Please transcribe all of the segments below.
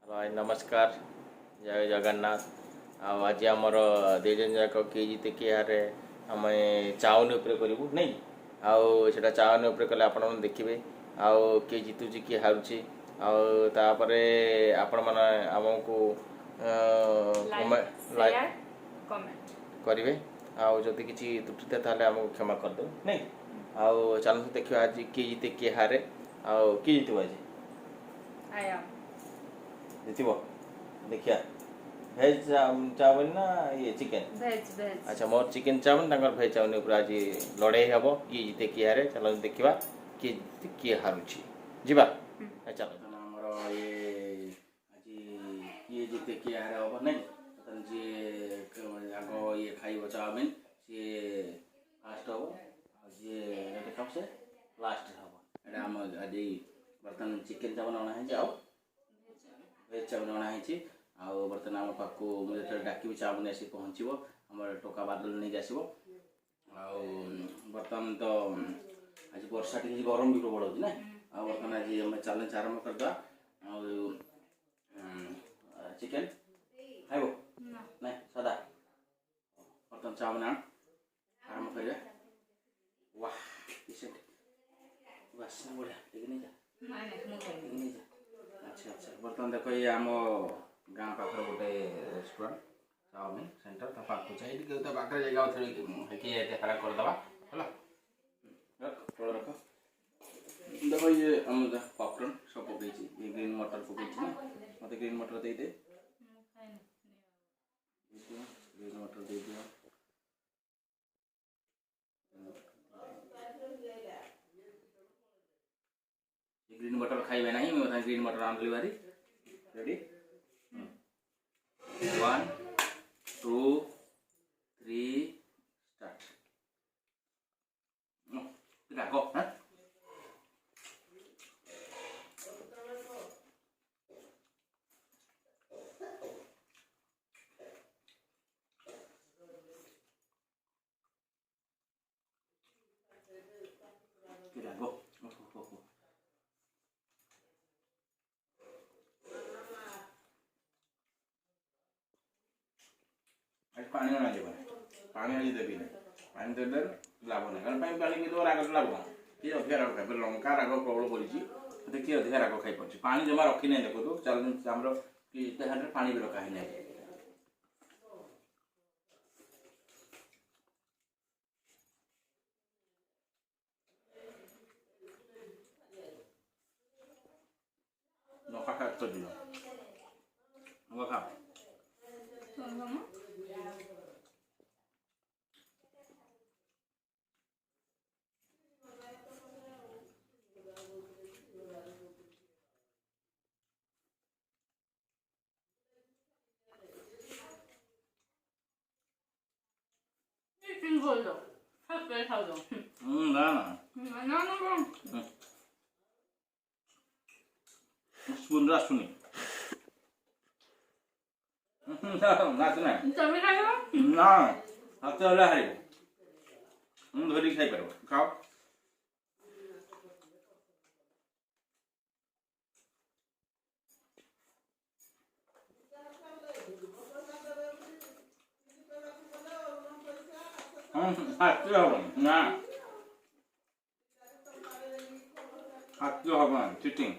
भाई नमस्कार। जय जगन्नाथ। आज आमर दुई जन जाक किए जीते किए हारे आम चाउन उपरे करूँ नहीं आउटा चाउन उपरे कले आपण मैंने देखिए आउ किए जीतुची किए हारुची आउे आपण मैंने आमको शेयर कमेंट करेंगे आदि किसी त्रुटि था ताले आमको क्षमा करदे नहीं आउ चलते देखिए आज किए जीते किए हारे आउ किए जीत आज आई एम जीतब देखिया भेज चाउमिन ना ये चिकेन वेज वेज अच्छा मोर चिकेन चाउमिन तांकर भेज चाउमिन ऊपर आज लड़ाई हम किए जीते किए हारे चलो देखा किए जीते किए हारुची जीवा चलो आमर ये आज किए जीते किए हारे हम नहीं जी आग ये खाइब चाउमिन सी फास्ट हम जी देखा से लास्ट हम एटा आम आज बर्तमान चिकेन चाउमिन अणाई आउ भेज चाउमिन अणाई आउ बर्तमान आम पाक मुझे डाक चाउमिन आसी पहुँच आम टोका बादल नहीं आसो बर्तमान तो आज वर्षा टी गरम भी प्रबल होना आ बर्तमान आज आम चैलेंज आरंभ करदे चिकेन खाइब ना सादा बर्तमान चाउमिन आरंभ करिए वाह बास्ना बढ़िया ठीक नहीं जा अच्छा अच्छा बर्तमान देख ये आम गाँ पाखर गोटे रेस्टोरेंट चाउमिन सेंटर ता पाखु चाहिए पाखे जगह देखा करदे है रख देख ये आम पॉपकॉर्न सब पकई ये ग्रीन मटर पकई मत ग्रीन मटर दे दे ग्रीन मटर दे दिया ग्रीन मटर खाइबे ना मैं ग्रीन मटर आनली बारी रेडी 1 2 3 स्टार्ट गो हाँ गो पानी आना पानी आज देवी ना पानी देने लाभ ना कारण पानी भी राग लाभ ना किए अधिक राग खाई लंका राग प्रबल कर किए अधिक राग खाई पार्टी पानी जमा रखी ना देखो चैलेंज आमर पानी भी रखा है नखा खा तो दियो नखा बोल दो सब पे खा दो ना ना ना स्पून रा सुनी ना ना তুমি খাইবা ना हाथ वाला हारी धरी खाई पार खाओ हाथ ना हाथ हम चिटिंग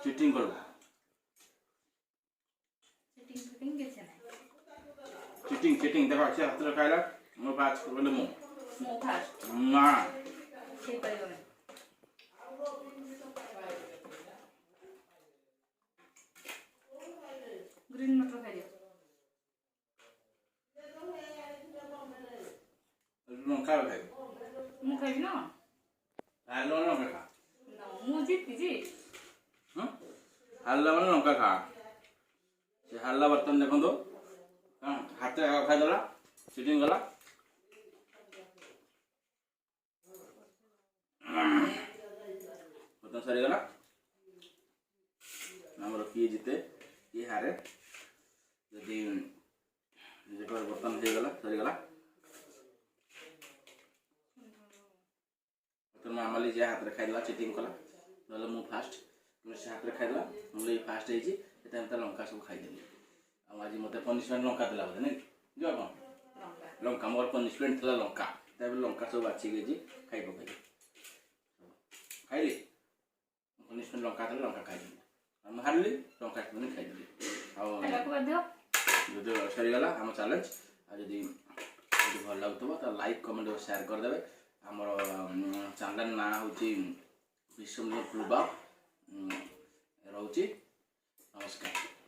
चिटिंग करो চিটিং ফিটিং গেছে না चिटिंग चिटिंग देखो अच्छे हाथ खाइला मो बात बोले मो মো ফাস্ট ना সেই পাইবে গ্রিন মটর খাইও लंका खाई মু খাইবি না हालो लंका खा না মু জিতছি हाल्ला मैंने लंका खा से हाल्ला बर्तन देखो तो हाथ खाईदेला चिटिंग गला बर्तन सरीगला आमर किए जीते किए हारे जदि बर्तन हो गला सरीगला मामाली जे हाथ में खाईदेला चिटिंग कला ना मु फास्ट कि से हाथ में खाईदेला मुझे फास्ट होता लंका सब खाईदेली आज मत पनिशमेंट लंका देला बोधे नहीं जो कौन लंका मोर पनिशमेंट था लंका लंका सब बाछी खाई पकई खाइली पनिशमेंट लंका था लंका खाई हारली लंका खाईदेली वीडियो सरीगला आम चैलेंज आदि भल लगुव तो लाइक कमेंट और शेयर करदे आमर चैनल ना हूँ विश्वमूल कृपा रोचे नमस्कार।